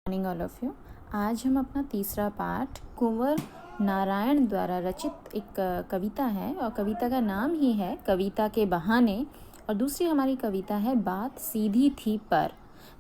Morning all of you. आज हम अपना तीसरा पाठ कुंवर नारायण द्वारा रचित एक कविता है और कविता का नाम ही है कविता के बहाने और दूसरी हमारी कविता है बात सीधी थी पर।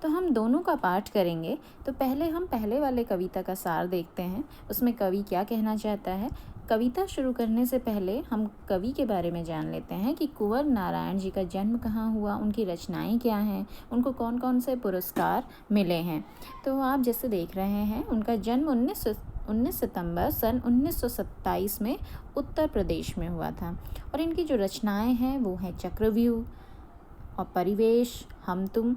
तो हम दोनों का पाठ करेंगे। तो पहले हम पहले वाले कविता का सार देखते हैं, उसमें कवि क्या कहना चाहता है। कविता शुरू करने से पहले हम कवि के बारे में जान लेते हैं कि कुंवर नारायण जी का जन्म कहाँ हुआ, उनकी रचनाएं क्या हैं, उनको कौन कौन से पुरस्कार मिले हैं। तो आप जैसे देख रहे हैं, उनका जन्म 19 सितंबर सन 1927 में उत्तर प्रदेश में हुआ था और इनकी जो रचनाएं हैं वो हैं चक्रव्यूह और परिवेश, हम तुम,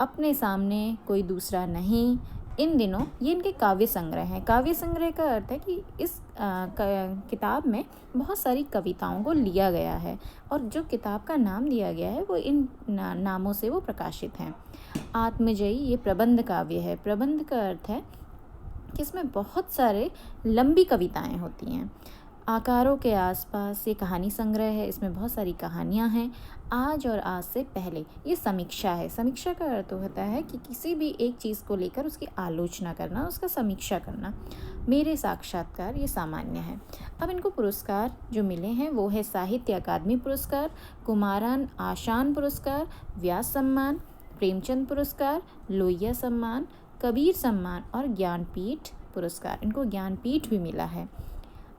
अपने सामने कोई दूसरा नहीं, इन दिनों। ये इनके काव्य संग्रह हैं। काव्य संग्रह का अर्थ है कि इस किताब में बहुत सारी कविताओं को लिया गया है और जो किताब का नाम दिया गया है वो इन नामों से वो प्रकाशित हैं। आत्मजयी ये प्रबंध काव्य है। प्रबंध का अर्थ है कि इसमें बहुत सारे लंबी कविताएं होती हैं। आकारों के आसपास ये कहानी संग्रह है, इसमें बहुत सारी कहानियां हैं। आज और आज से पहले ये समीक्षा है। समीक्षा का अर्थ होता है कि किसी भी एक चीज़ को लेकर उसकी आलोचना करना, उसका समीक्षा करना। मेरे साक्षात्कार ये सामान्य है। अब इनको पुरस्कार जो मिले हैं वो है साहित्य अकादमी पुरस्कार, कुमारान आशान पुरस्कार, व्यास सम्मान, प्रेमचंद पुरस्कार, लोहिया सम्मान, कबीर सम्मान और ज्ञानपीठ पुरस्कार। इनको ज्ञानपीठ भी मिला है।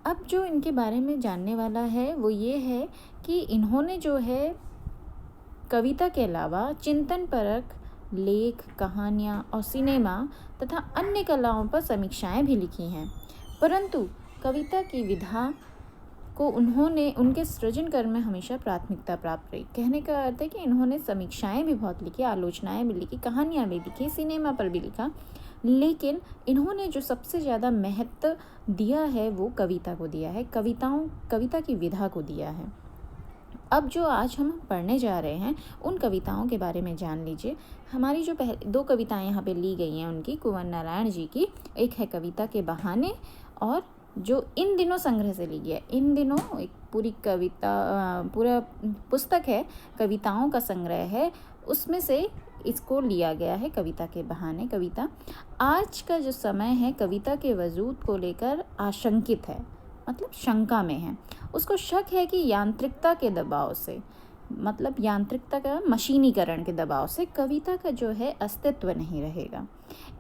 अब जो इनके बारे में जानने वाला है वो ये है कि इन्होंने जो है कविता के अलावा चिंतन परक लेख, कहानियाँ और सिनेमा तथा अन्य कलाओं पर समीक्षाएं भी लिखी हैं, परंतु कविता की विधा को उन्होंने उनके सृजन कर्म में हमेशा प्राथमिकता प्राप्त रही। कहने का अर्थ है कि इन्होंने समीक्षाएं भी बहुत लिखी, आलोचनाएं भी लिखी, कहानियाँ भी लिखी, सिनेमा पर भी लिखा, लेकिन इन्होंने जो सबसे ज़्यादा महत्व दिया है वो कविता को दिया है, कविता की विधा को दिया है। अब जो आज हम पढ़ने जा रहे हैं उन कविताओं के बारे में जान लीजिए। हमारी जो दो कविताएं यहाँ पे ली गई हैं उनकी, कुंवर नारायण जी की, एक है कविता के बहाने और जो इन दिनों संग्रह से ली गई है। इन दिनों एक पूरी कविता, पूरा पुस्तक है, कविताओं का संग्रह है, उसमें से इसको लिया गया है कविता के बहाने। कविता आज का जो समय है कविता के वजूद को लेकर आशंकित है, मतलब शंका में है। उसको शक है कि यांत्रिकता के दबाव से, मतलब यांत्रिकता का मशीनीकरण के दबाव से कविता का जो है अस्तित्व नहीं रहेगा।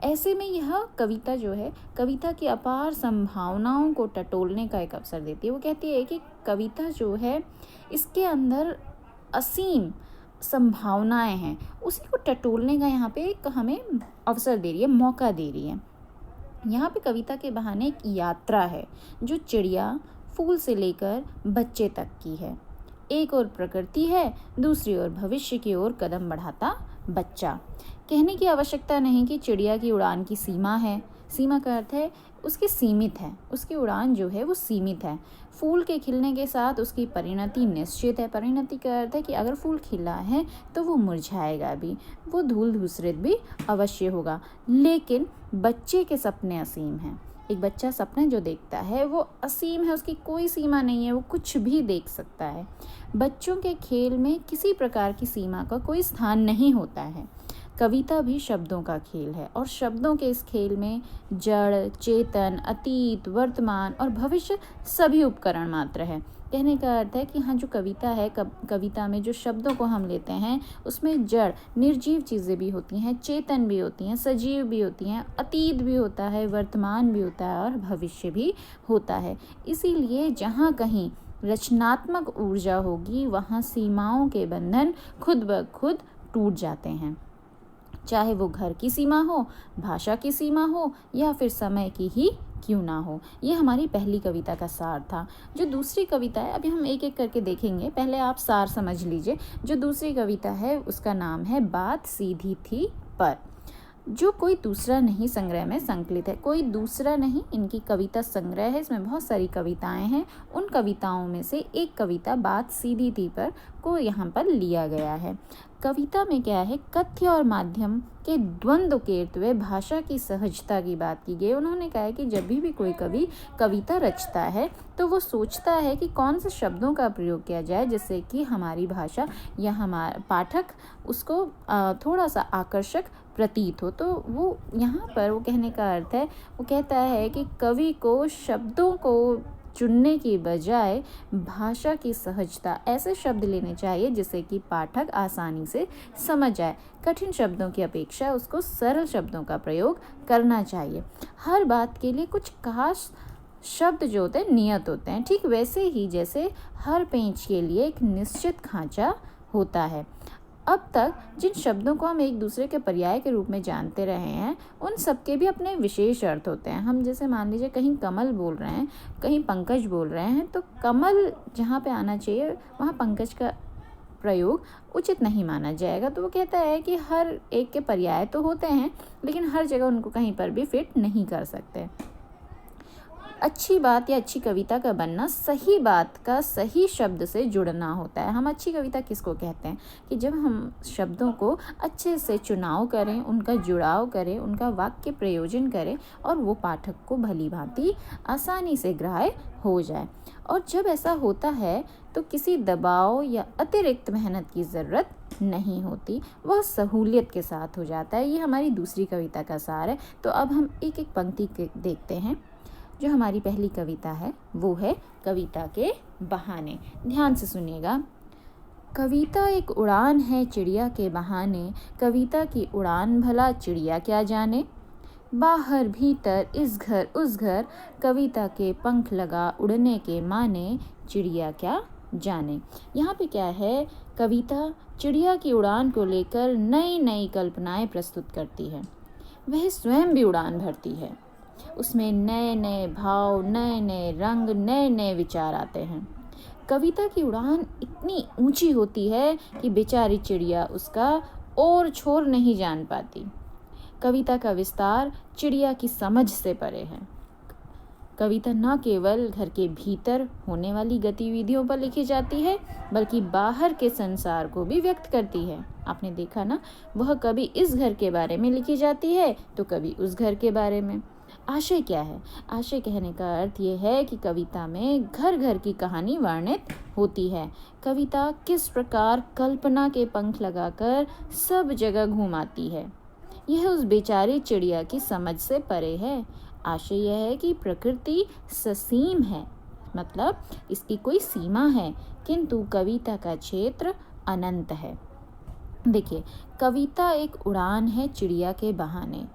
ऐसे में यह कविता जो है कविता की अपार संभावनाओं को टटोलने का एक अवसर देती है। वो कहती है कि कविता जो है इसके अंदर असीम संभावनाएं हैं, उसी को टटोलने का यहाँ पे एक हमें अवसर दे रही है, मौका दे रही है। यहाँ पे कविता के बहाने एक यात्रा है जो चिड़िया फूल से लेकर बच्चे तक की है। एक ओर प्रकृति है, दूसरी ओर भविष्य की ओर कदम बढ़ाता बच्चा। कहने की आवश्यकता नहीं कि चिड़िया की उड़ान की सीमा है। सीमा का अर्थ है उसकी सीमित है, उसकी उड़ान जो है वो सीमित है। फूल के खिलने के साथ उसकी परिणति निश्चित है। परिणति का अर्थ है कि अगर फूल खिला है तो वो मुरझाएगा भी, वो धूल धूसरित भी अवश्य होगा। लेकिन बच्चे के सपने असीम हैं। एक बच्चा सपने जो देखता है वो असीम है, उसकी कोई सीमा नहीं है, वो कुछ भी देख सकता है। बच्चों के खेल में किसी प्रकार की सीमा का कोई स्थान नहीं होता है। कविता भी शब्दों का खेल है और शब्दों के इस खेल में जड़, चेतन, अतीत, वर्तमान और भविष्य सभी उपकरण मात्र है। कहने का अर्थ है कि हाँ, जो कविता है, कविता में जो शब्दों को हम लेते हैं उसमें जड़ निर्जीव चीज़ें भी होती हैं, चेतन भी होती हैं, सजीव भी होती हैं, अतीत भी होता है, वर्तमान भी होता है और भविष्य भी होता है। इसीलिए जहाँ कहीं रचनात्मक ऊर्जा होगी वहाँ सीमाओं के बंधन खुद ब खुद टूट जाते हैं। चाहे वो घर की सीमा हो, भाषा की सीमा हो या फिर समय की ही क्यों ना हो। ये हमारी पहली कविता का सार था। जो दूसरी कविता है अभी हम एक एक करके देखेंगे, पहले आप सार समझ लीजिए। जो दूसरी कविता है उसका नाम है बात सीधी थी पर। जो कोई दूसरा नहीं संग्रह में संकलित है, कोई दूसरा नहीं, इनकी कविता संग्रह है, इसमें बहुत सारी कविताएं हैं। उन कविताओं में से एक कविता बात सीधी थी पर को यहाँ पर लिया गया है। कविता में क्या है, कथ्य और माध्यम के द्वंद्व केरते हुए भाषा की सहजता की बात की गई। उन्होंने कहा है कि जब भी कोई कवि कविता रचता है तो वो सोचता है कि कौन से शब्दों का प्रयोग किया जाए जिससे कि हमारी भाषा या हमारा पाठक उसको थोड़ा सा आकर्षक प्रतीत हो। तो वो यहाँ पर वो कहने का अर्थ है, वो कहता है कि कवि को शब्दों को चुनने की बजाय भाषा की सहजता, ऐसे शब्द लेने चाहिए जिससे कि पाठक आसानी से समझ जाए। कठिन शब्दों की अपेक्षा उसको सरल शब्दों का प्रयोग करना चाहिए। हर बात के लिए कुछ खास शब्द जो होते हैं नियत होते हैं, ठीक वैसे ही जैसे हर पेंच के लिए एक निश्चित खांचा होता है। अब तक जिन शब्दों को हम एक दूसरे के पर्याय के रूप में जानते रहे हैं उन सबके भी अपने विशेष अर्थ होते हैं। हम जैसे मान लीजिए कहीं कमल बोल रहे हैं, कहीं पंकज बोल रहे हैं, तो कमल जहाँ पे आना चाहिए वहाँ पंकज का प्रयोग उचित नहीं माना जाएगा। तो वो कहता है कि हर एक के पर्याय तो होते हैं लेकिन हर जगह उनको कहीं पर भी फिट नहीं कर सकते। अच्छी बात या अच्छी कविता का बनना सही बात का सही शब्द से जुड़ना होता है। हम अच्छी कविता किसको कहते हैं कि जब हम शब्दों को अच्छे से चुनाव करें, उनका जुड़ाव करें, उनका वाक्य प्रयोजन करें और वो पाठक को भली भांति आसानी से ग्राह्य हो जाए। और जब ऐसा होता है तो किसी दबाव या अतिरिक्त मेहनत की ज़रूरत नहीं होती, वह सहूलियत के साथ हो जाता है। ये हमारी दूसरी कविता का सार है। तो अब हम एक एक पंक्ति देखते हैं। जो हमारी पहली कविता है वो है कविता के बहाने। ध्यान से सुनिएगा। कविता एक उड़ान है चिड़िया के बहाने, कविता की उड़ान भला चिड़िया क्या जाने। बाहर भीतर इस घर उस घर, कविता के पंख लगा उड़ने के माने, चिड़िया क्या जाने। यहाँ पे क्या है, कविता चिड़िया की उड़ान को लेकर नई नई कल्पनाएं प्रस्तुत करती है। वह स्वयं भी उड़ान भरती है, उसमें नए नए भाव, नए नए रंग, नए नए विचार आते हैं। कविता की उड़ान इतनी ऊंची होती है कि बेचारी चिड़िया उसका और छोर नहीं जान पाती। कविता का विस्तार चिड़िया की समझ से परे है। कविता न केवल घर के भीतर होने वाली गतिविधियों पर लिखी जाती है बल्कि बाहर के संसार को भी व्यक्त करती है। आपने देखा ना, वह कभी इस घर के बारे में लिखी जाती है तो कभी उस घर के बारे में। आशय क्या है? आशय कहने का अर्थ ये है कि कविता में घर घर की कहानी वर्णित होती है। कविता किस प्रकार कल्पना के पंख लगाकर सब जगह घुमाती है, यह उस बेचारी चिड़िया की समझ से परे है। आशय यह है कि प्रकृति ससीम है, मतलब इसकी कोई सीमा है, किंतु कविता का क्षेत्र अनंत है। देखिए, कविता एक उड़ान है चिड़िया के बहाने।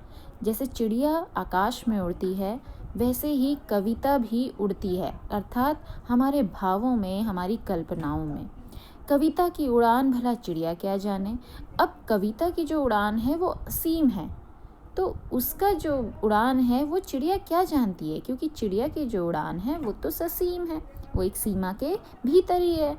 जैसे चिड़िया आकाश में उड़ती है वैसे ही कविता भी उड़ती है, अर्थात हमारे भावों में, हमारी कल्पनाओं में। कविता की उड़ान भला चिड़िया क्या जाने। अब कविता की जो उड़ान है वो असीम है, तो उसका जो उड़ान है वो चिड़िया क्या जानती है, क्योंकि चिड़िया की जो उड़ान है वो तो ससीम है, वो एक सीमा के भीतर ही है।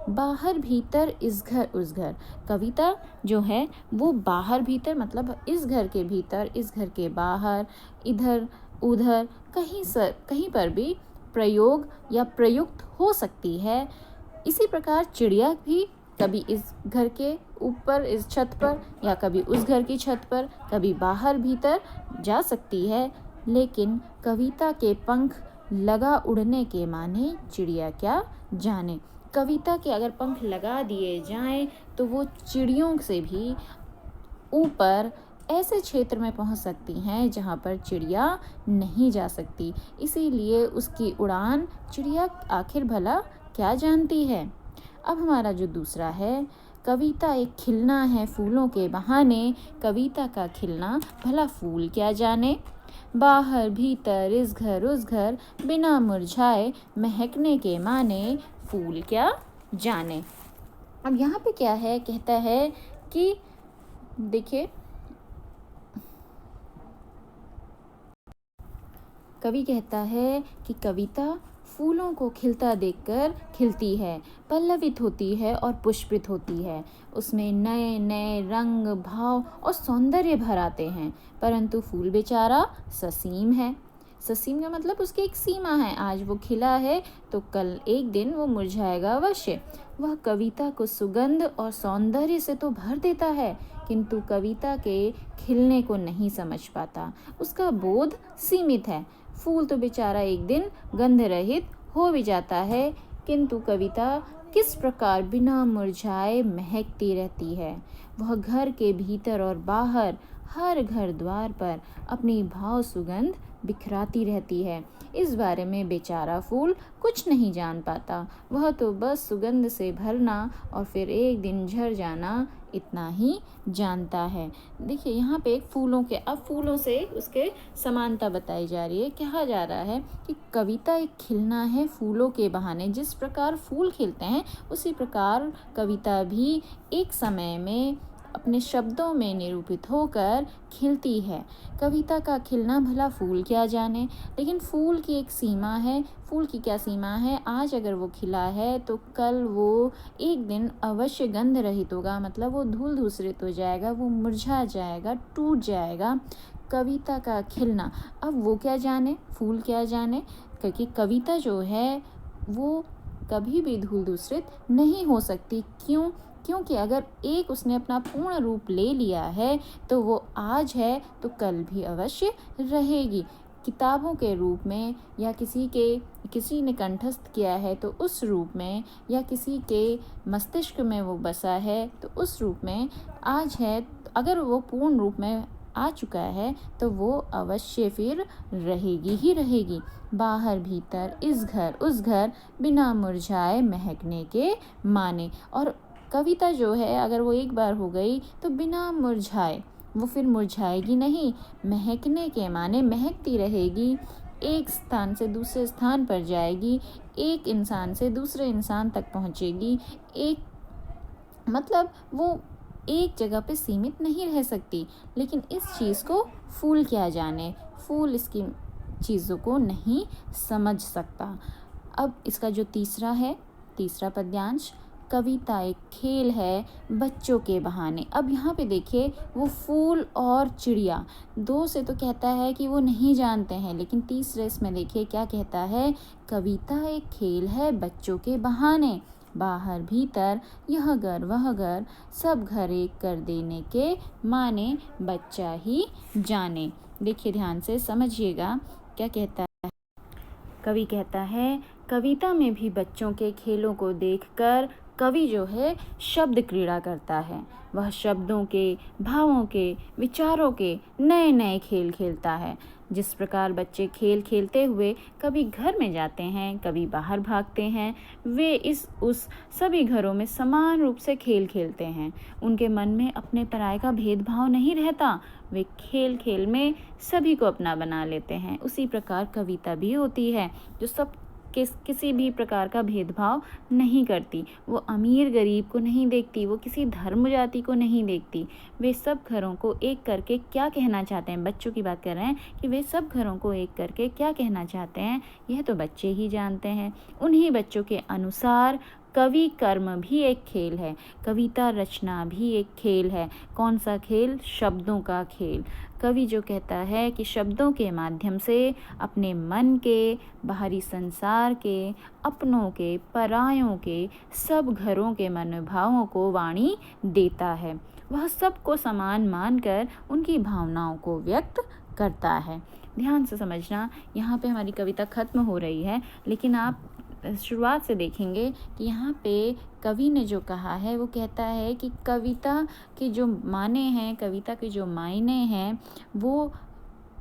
बाहर भीतर इस घर उस घर, कविता जो है वो बाहर भीतर मतलब इस घर के भीतर, इस घर के बाहर, इधर उधर कहीं पर भी प्रयोग या प्रयुक्त हो सकती है। इसी प्रकार चिड़िया भी कभी इस घर के ऊपर इस छत पर या कभी उस घर की छत पर, कभी बाहर भीतर जा सकती है। लेकिन कविता के पंख लगा उड़ने के माने चिड़िया क्या जाने। कविता के अगर पंख लगा दिए जाएं तो वो चिड़ियों से भी ऊपर ऐसे क्षेत्र में पहुंच सकती हैं जहां पर चिड़िया नहीं जा सकती। इसीलिए उसकी उड़ान चिड़िया आखिर भला क्या जानती है। अब हमारा जो दूसरा है, कविता एक खिलना है फूलों के बहाने, कविता का खिलना भला फूल क्या जाने। बाहर भीतर इस घर उस घर, बिना मुरझाए महकने के माने, फूल क्या जाने। अब यहाँ पे क्या है, कहता है कि देखिए, कवि कहता है कि कविता फूलों को खिलता देखकर खिलती है, पल्लवित होती है और पुष्पित होती है। उसमें नए नए रंग, भाव और सौंदर्य भर आते हैं, परंतु फूल बेचारा ससीम है। ससीम का मतलब उसकी एक सीमा है, आज वो खिला है तो कल एक दिन वो मुरझाएगा अवश्य। वह कविता को सुगंध और सौंदर्य से तो भर देता है, किंतु कविता के खिलने को नहीं समझ पाता। उसका बोध सीमित है। फूल तो बेचारा एक दिन गंध रहित हो भी जाता है, किंतु कविता किस प्रकार बिना मुरझाए महकती रहती है। वह घर के भीतर और बाहर हर घर द्वार पर अपनी भाव सुगंध बिखराती रहती है। इस बारे में बेचारा फूल कुछ नहीं जान पाता। वह तो बस सुगंध से भरना और फिर एक दिन झड़ जाना, इतना ही जानता है। देखिए यहाँ पे अब फूलों से उसके समानता बताई जा रही है। कहा जा रहा है कि कविता एक खिलना है फूलों के बहाने। जिस प्रकार फूल खिलते हैं उसी प्रकार कविता भी एक समय में अपने शब्दों में निरूपित होकर खिलती है। कविता का खिलना भला फूल क्या जाने, लेकिन फूल की एक सीमा है। फूल की क्या सीमा है? आज अगर वो खिला है तो कल वो एक दिन अवश्य गंध रहित होगा, मतलब वो धूल धूसरित हो जाएगा, वो मुरझा जाएगा, टूट जाएगा। कविता का खिलना, अब वो क्या जाने, फूल क्या जाने, क्योंकि कविता जो है वो कभी भी धूल धूसरित नहीं हो सकती। क्यों? क्योंकि अगर एक उसने अपना पूर्ण रूप ले लिया है तो वो आज है तो कल भी अवश्य रहेगी। किताबों के रूप में या किसी ने कंठस्थ किया है तो उस रूप में, या किसी के मस्तिष्क में वो बसा है तो उस रूप में आज है। अगर वो पूर्ण रूप में आ चुका है तो वो अवश्य फिर रहेगी ही रहेगी। बाहर भीतर, इस घर उस घर, बिना मुरझाए महकने के माने। और कविता जो है अगर वो एक बार हो गई तो बिना मुरझाए वो फिर मुरझाएगी नहीं, महकने के माने महकती रहेगी। एक स्थान से दूसरे स्थान पर जाएगी, एक इंसान से दूसरे इंसान तक पहुंचेगी। मतलब वो एक जगह पे सीमित नहीं रह सकती। लेकिन इस चीज़ को फूल क्या जाने, फूल इसकी चीज़ों को नहीं समझ सकता। अब इसका जो तीसरा पद्यांश, कविता एक खेल है बच्चों के बहाने। अब यहाँ पे देखिए वो फूल और चिड़िया दो से तो कहता है कि वो नहीं जानते हैं, लेकिन तीसरे इसमें देखिए क्या कहता है, कविता एक खेल है बच्चों के बहाने। बाहर भीतर, यह घर वह घर, सब घर एक कर देने के माने, बच्चा ही जाने। देखिए ध्यान से समझिएगा क्या कहता है। कवि कहता है, कविता में भी बच्चों के खेलों को देखकर कवि जो है शब्द क्रीड़ा करता है। वह शब्दों के, भावों के, विचारों के नए नए खेल खेलता है। जिस प्रकार बच्चे खेल खेलते हुए कभी घर में जाते हैं, कभी बाहर भागते हैं, वे उस सभी घरों में समान रूप से खेल खेलते हैं। उनके मन में अपने पराये का भेदभाव नहीं रहता। वे खेल खेल में सभी को अपना बना लेते हैं। उसी प्रकार कविता भी होती है जो किसी भी प्रकार का भेदभाव नहीं करती। वो अमीर गरीब को नहीं देखती, वो किसी धर्म जाति को नहीं देखती। वे सब घरों को एक करके क्या कहना चाहते हैं, बच्चों की बात कर रहे हैं कि वे सब घरों को एक करके क्या कहना चाहते हैं, यह तो बच्चे ही जानते हैं। उन्हीं बच्चों के अनुसार कवि कर्म भी एक खेल है, कविता रचना भी एक खेल है। कौन सा खेल? शब्दों का खेल। कवि जो कहता है कि शब्दों के माध्यम से अपने मन के, बाहरी संसार के, अपनों के, परायों के, सब घरों के मनोभावों को वाणी देता है। वह सबको समान मानकर उनकी भावनाओं को व्यक्त करता है। ध्यान से समझना, यहाँ पे हमारी कविता खत्म हो रही है, लेकिन आप शुरुआत से देखेंगे कि यहाँ पे कवि ने जो कहा है वो कहता है कि कविता के जो माने हैं, कविता के जो मायने हैं वो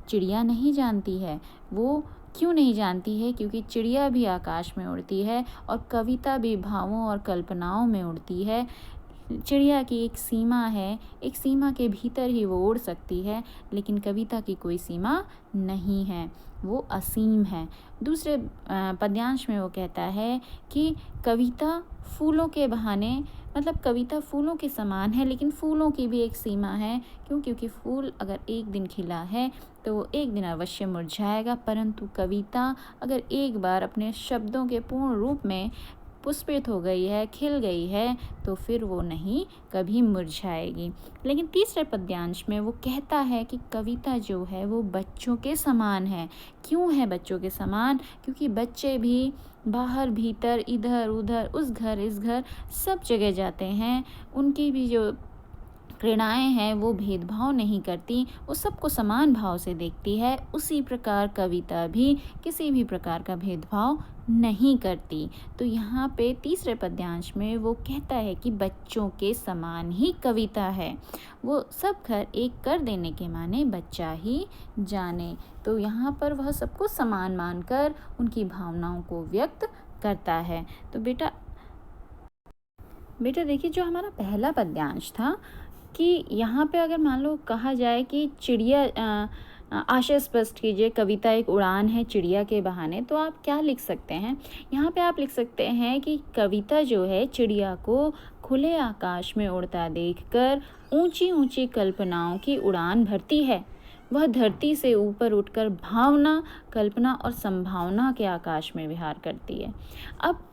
चिड़िया नहीं जानती है। वो क्यों नहीं जानती है? क्योंकि चिड़िया भी आकाश में उड़ती है और कविता भी भावों और कल्पनाओं में उड़ती है। चिड़िया की एक सीमा है, एक सीमा के भीतर ही वो उड़ सकती है, लेकिन कविता की कोई सीमा नहीं है, वो असीम है। दूसरे पद्यांश में वो कहता है कि कविता फूलों के बहाने, मतलब कविता फूलों के समान है, लेकिन फूलों की भी एक सीमा है। क्यों? क्योंकि फूल अगर एक दिन खिला है तो वो एक दिन अवश्य मुरझाएगा, परंतु कविता अगर एक बार अपने शब्दों के पूर्ण रूप में पुष्पित हो गई है, खिल गई है, तो फिर वो नहीं कभी मुरझाएगी। लेकिन तीसरे पद्यांश में वो कहता है कि कविता जो है वो बच्चों के समान है। क्यों है बच्चों के समान? क्योंकि बच्चे भी बाहर भीतर इधर उधर उस घर इस घर सब जगह जाते हैं। उनकी भी जो प्रेरणाएं हैं वो भेदभाव नहीं करती, वो सबको समान भाव से देखती है। उसी प्रकार कविता भी किसी भी प्रकार का भेदभाव नहीं करती। तो यहाँ पे तीसरे पद्यांश में वो कहता है कि बच्चों के समान ही कविता है। वो सब घर एक कर देने के माने बच्चा ही जाने। तो यहाँ पर वह सबको समान मानकर उनकी भावनाओं को व्यक्त करता है। तो बेटा देखिए, जो हमारा पहला पद्यांश था कि यहाँ पे अगर मान लो कहा जाए कि चिड़िया आशय स्पष्ट कीजिए, कविता एक उड़ान है चिड़िया के बहाने, तो आप क्या लिख सकते हैं? यहाँ पे आप लिख सकते हैं कि कविता जो है चिड़िया को खुले आकाश में उड़ता देखकर ऊंची ऊंची कल्पनाओं की उड़ान भरती है। वह धरती से ऊपर उठकर भावना, कल्पना और संभावना के आकाश में विहार करती है। अब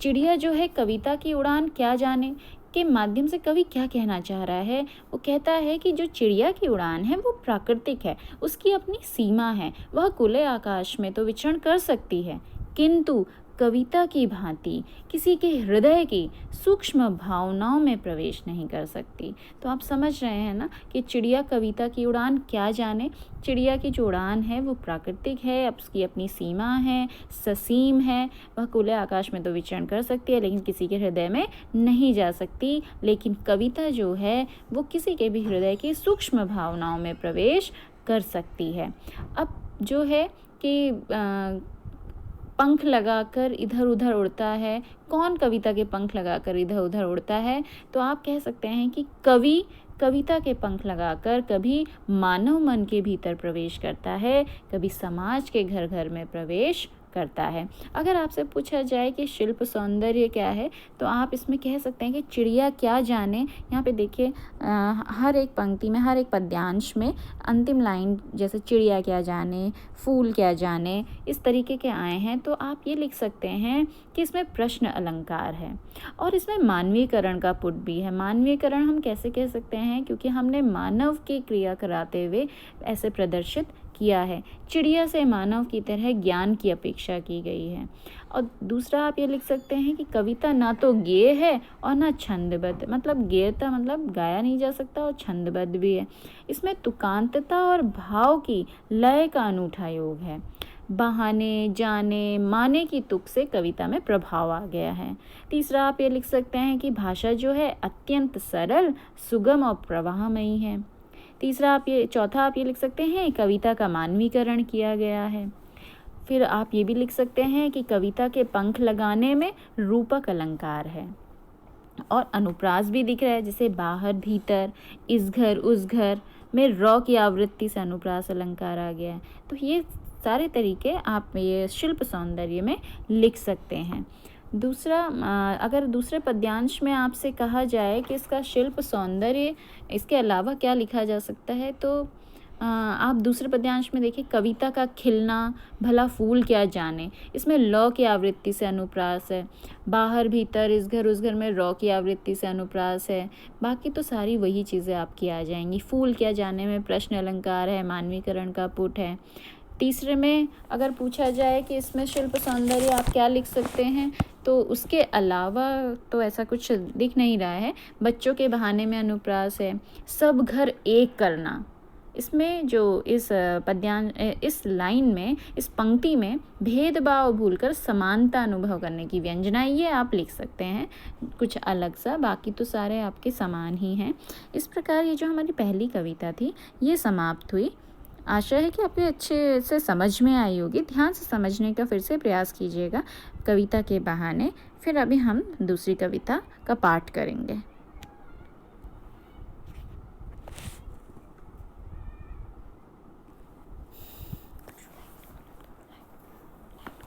चिड़िया जो है कविता की उड़ान क्या जाने के माध्यम से कवि क्या कहना चाह रहा है? वो कहता है कि जो चिड़िया की उड़ान है वो प्राकृतिक है, उसकी अपनी सीमा है। वह खुले आकाश में तो विचरण कर सकती है, किंतु कविता की भांति किसी के हृदय की सूक्ष्म भावनाओं में प्रवेश नहीं कर सकती। तो आप समझ रहे हैं ना कि चिड़िया कविता की उड़ान क्या जाने। चिड़िया की जो उड़ान है वो प्राकृतिक है, अब उसकी अपनी सीमा है, ससीम है। वह खुले आकाश में तो विचरण कर सकती है लेकिन किसी के हृदय में नहीं जा सकती। लेकिन कविता जो है वो किसी के भी हृदय की सूक्ष्म भावनाओं में प्रवेश कर सकती है। अब जो है कि पंख लगाकर इधर उधर उड़ता है। कौन कविता के पंख लगाकर इधर उधर उड़ता है? तो आप कह सकते हैं कि कवि कविता के पंख लगाकर कभी मानव मन के भीतर प्रवेश करता है, कभी समाज के घर घर में प्रवेश करता है। अगर आपसे पूछा जाए कि शिल्प सौंदर्य क्या है, तो आप इसमें कह सकते हैं कि चिड़िया क्या जाने। यहाँ पे देखिए हर एक पंक्ति में, हर एक पद्यांश में अंतिम लाइन जैसे चिड़िया क्या जाने, फूल क्या जाने, इस तरीके के आए हैं। तो आप ये लिख सकते हैं कि इसमें प्रश्न अलंकार है और इसमें मानवीकरण का पुट भी है। मानवीकरण हम कैसे कह सकते हैं? क्योंकि हमने मानव की क्रिया कराते हुए ऐसे प्रदर्शित किया है। चिड़िया से मानव की तरह ज्ञान की अपेक्षा की गई है। और दूसरा आप ये लिख सकते हैं कि कविता ना तो गेय है और ना छंदबद्ध, मतलब गेयता मतलब गाया नहीं जा सकता, और छंदबद्ध भी है। इसमें तुकांतता और भाव की लय का अनूठा योग है। बहाने, जाने, माने की तुक से कविता में प्रभाव आ गया है। तीसरा आप ये लिख सकते हैं कि भाषा जो है अत्यंत सरल, सुगम और प्रवाहमयी है। चौथा आप ये लिख सकते हैं कविता का मानवीकरण किया गया है। फिर आप ये भी लिख सकते हैं कि कविता के पंख लगाने में रूपक अलंकार है और अनुप्रास भी दिख रहा है, जैसे बाहर भीतर, इस घर उस घर में रॉ की आवृत्ति से अनुप्रास अलंकार आ गया है। तो ये सारे तरीके आप ये शिल्प सौंदर्य में लिख सकते हैं। दूसरा, अगर दूसरे पद्यांश में आपसे कहा जाए कि इसका शिल्प सौंदर्य इसके अलावा क्या लिखा जा सकता है, तो आप दूसरे पद्यांश में देखिए, कविता का खिलना भला फूल क्या जाने, इसमें लौ की आवृत्ति से अनुप्रास है। बाहर भीतर, इस घर उस घर में रॉ की आवृत्ति से अनुप्रास है। बाकी तो सारी वही चीज़ें आपकी आ जाएंगी। फूल क्या जाने में प्रश्न अलंकार है, मानवीकरण का पुट है। तीसरे में अगर पूछा जाए कि इसमें शिल्प सौंदर्य आप क्या लिख सकते हैं, तो उसके अलावा तो ऐसा कुछ दिख नहीं रहा है। बच्चों के बहाने में अनुप्रास है। सब घर एक करना, इसमें जो इस इस लाइन में, इस पंक्ति में भेदभाव भूलकर समानता अनुभव करने की व्यंजना, ये आप लिख सकते हैं कुछ अलग सा। बाकी तो सारे आपके समान ही हैं। इस प्रकार ये जो हमारी पहली कविता थी ये समाप्त हुई। आशा है कि आपको अच्छे से समझ में आई होगी। ध्यान से समझने का फिर से प्रयास कीजिएगा कविता के बहाने। फिर अभी हम दूसरी कविता का पाठ करेंगे।